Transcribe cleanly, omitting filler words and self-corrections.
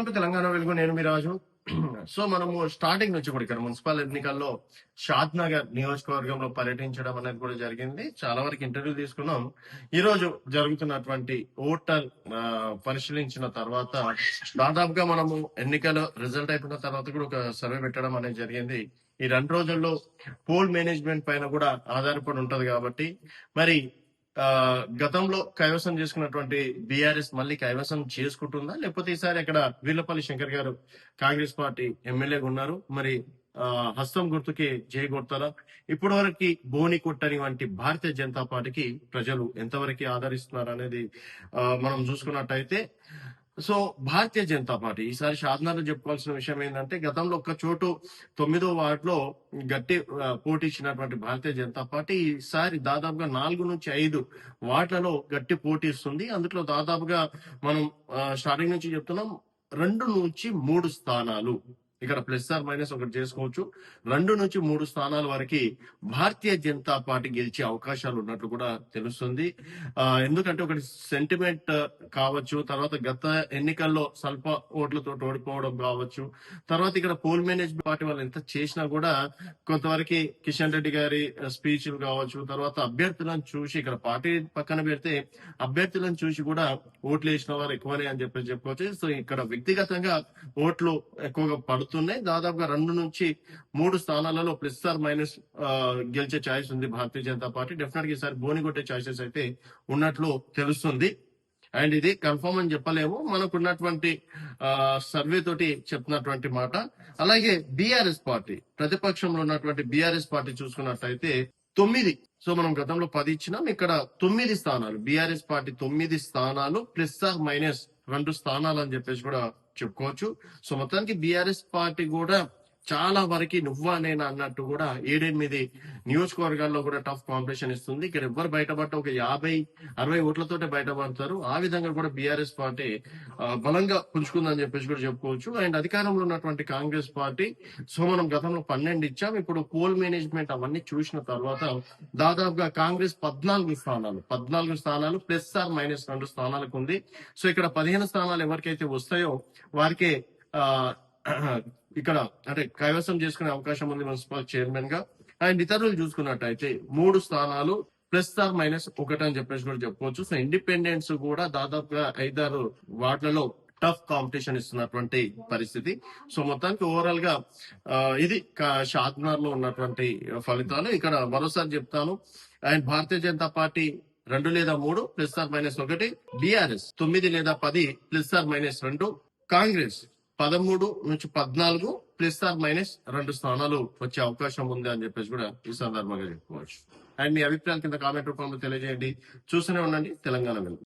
Welcome to Telangana వెలుగు. నేను మీ రాజు. So మనము స్టార్టింగ్ నుంచి కూడా ఇక్కడ మున్సిపల్ ఎన్నికల్లో షాద్ నగర్ నియోజకవర్గంలో పర్యటించడం అనేది కూడా జరిగింది. చాలా వరకు ఇంటర్వ్యూ తీసుకున్నాం. ఈ రోజు జరుగుతున్నటువంటి ఓటర్ పరిశీలించిన తర్వాత దాదాపుగా మనము ఎన్నికల రిజల్ట్ అయిపోయిన తర్వాత కూడా ఒక సర్వే పెట్టడం అనేది జరిగింది. ఈ 2 రోజుల్లో పోల్ మేనేజ్మెంట్ పైన కూడా ఆధారపడి ఉంటది కాబట్టి మరి గతంలో కైవసం చేసుకున్నటువంటి బీఆర్ఎస్ మళ్ళీ కైవసం చేసుకుంటుందా, లేకపోతే ఈసారి అక్కడ వీర్లపల్లి శంకర్ గారు కాంగ్రెస్ పార్టీ ఎమ్మెల్యేగా ఉన్నారు, మరి హస్తం గుర్తుకి జై కొడతారా? ఇప్పటి వరకు బోని కొట్టని వంటి భారతీయ జనతా పార్టీకి ప్రజలు ఎంతవరకు ఆదరిస్తున్నారు అనేది మనం చూసుకున్నట్టయితే, సో భారతీయ జనతా పార్టీ ఈసారి షాద్నగర్ చెప్పుకోవాల్సిన విషయం ఏంటంటే, గతంలో ఒక్క చోటు 9వ వార్డులో గట్టి పోటీ ఇచ్చినటువంటి భారతీయ జనతా పార్టీ ఈసారి దాదాపుగా 4 నుంచి 5 వార్డులలో గట్టి పోటీ ఇస్తుంది. అందులో దాదాపుగా మనం స్టార్టింగ్ నుంచి చెప్తున్నాం 2 నుంచి 3 స్థానాలు ఇక్కడ ప్లస్ ఆర్ మైనస్ ఒకటి చేసుకోవచ్చు. 2 నుంచి 3 స్థానాల వరకు భారతీయ జనతా పార్టీ గెలిచే అవకాశాలు ఉన్నట్లు కూడా తెలుస్తుంది. ఎందుకంటే ఒకటి సెంటిమెంట్ కావచ్చు, తర్వాత గత ఎన్నికల్లో స్వల్ప ఓట్లతో ఓడిపోవడం కావచ్చు, తర్వాత ఇక్కడ పోల్ మేనేజ్మెంట్ పార్టీ వాళ్ళు ఎంత చేసినా కూడా కొంతవరకు కిషన్ రెడ్డి గారి స్పీచ్లు కావచ్చు, తర్వాత అభ్యర్థులను చూసి ఇక్కడ పార్టీ పక్కన పెడితే అభ్యర్థులను చూసి కూడా ఓట్లు వేసిన వారు ఎక్కువనే అని చెప్పుకోవచ్చు. సో ఇక్కడ వ్యక్తిగతంగా ఓట్లు ఎక్కువగా పడుతున్నాయి. దాదాపుగా 2 నుంచి 3 స్థానాలలో ప్లస్ ఆర్ మైనస్ గెలిచే ఛాయిస్ ఉంది భారతీయ జనతా పార్టీ. డెఫినెట్ గా ఈసారి బోని కొట్టే ఛాయిసెస్ అయితే ఉన్నట్లు తెలుస్తుంది. అండ్ ఇది కన్ఫర్మ్ అని చెప్పలేము, మనకున్నటువంటి సర్వే తోటి చెప్తున్నటువంటి మాట. అలాగే బీఆర్ఎస్ పార్టీ, ప్రతిపక్షంలో ఉన్నటువంటి బీఆర్ఎస్ పార్టీ చూసుకున్నట్లయితే 9, సో మనం గతంలో 10 ఇచ్చినాం, ఇక్కడ 9 స్థానాలు బీఆర్ఎస్ పార్టీ 9 స్థానాలు ప్లస్ ఆర్ మైనస్ 2 స్థానాలు అని చెప్పేసి కూడా చెప్పుకోవచ్చు. సో మొత్తానికి బీఆర్ఎస్ పార్టీ కూడా చాలా వరకు నువ్వా నేనా అన్నట్టు కూడా 7-8 నియోజకవర్గాల్లో కూడా టఫ్ కాంపిటీషన్ ఇస్తుంది. ఇక్కడ ఎవ్వరు బయటపడ్డ ఒక 50-60 ఓట్లతోటే బయటపడతారు. ఆ విధంగా కూడా బీఆర్ఎస్ పార్టీ బలంగా పుంజుకుందని చెప్పేసి కూడా చెప్పుకోవచ్చు. అండ్ అధికారంలో ఉన్నటువంటి కాంగ్రెస్ పార్టీ, సో మనం గతంలో 12 ఇచ్చాం, ఇప్పుడు పోల్ మేనేజ్మెంట్ అవన్నీ చూసిన తర్వాత దాదాపుగా కాంగ్రెస్ 14 స్థానాలు ప్లస్ ఆర్ మైనస్ 2 స్థానాలకు ఉంది. సో ఇక్కడ 15 స్థానాలు ఎవరికైతే వస్తాయో వారికే ఇక్కడ అంటే కైవసం చేసుకునే అవకాశం ఉంది మున్సిపల్ చైర్మన్ గా. అండ్ ఇతరులు చూసుకున్నట్టయితే 3 స్థానాలు ప్లస్ ఆర్ మైనస్ 1 అని చెప్పేసి కూడా చెప్పుకోవచ్చు. సో ఇండిపెండెన్స్ కూడా దాదాపుగా 5-6 వార్డులలో టఫ్ కాంపిటీషన్ ఇస్తున్నటువంటి పరిస్థితి. సో మొత్తానికి ఓవరాల్ గా ఇది షాద్నగర్ లో ఉన్నటువంటి ఫలితాలు. ఇక్కడ మరోసారి చెప్తాను, అండ్ భారతీయ జనతా పార్టీ 2 లేదా 3 ప్లస్ ఆర్ మైనస్ 1, బీఆర్ఎస్ 9 లేదా 10 ప్లస్ ఆర్ మైనస్ 2, కాంగ్రెస్ 13 నుంచి 14 ప్లస్ ఆర్ మైనస్ 2 స్థానాలు వచ్చే అవకాశం ఉంది అని చెప్పేసి కూడా ఈ సందర్భంగా చెప్పుకోవచ్చు. అండ్ మీ అభిప్రాయాలు కింద కామెంట్ రూపంలో తెలియజేయండి. చూస్తూనే ఉండండి తెలంగాణ వెలుగు.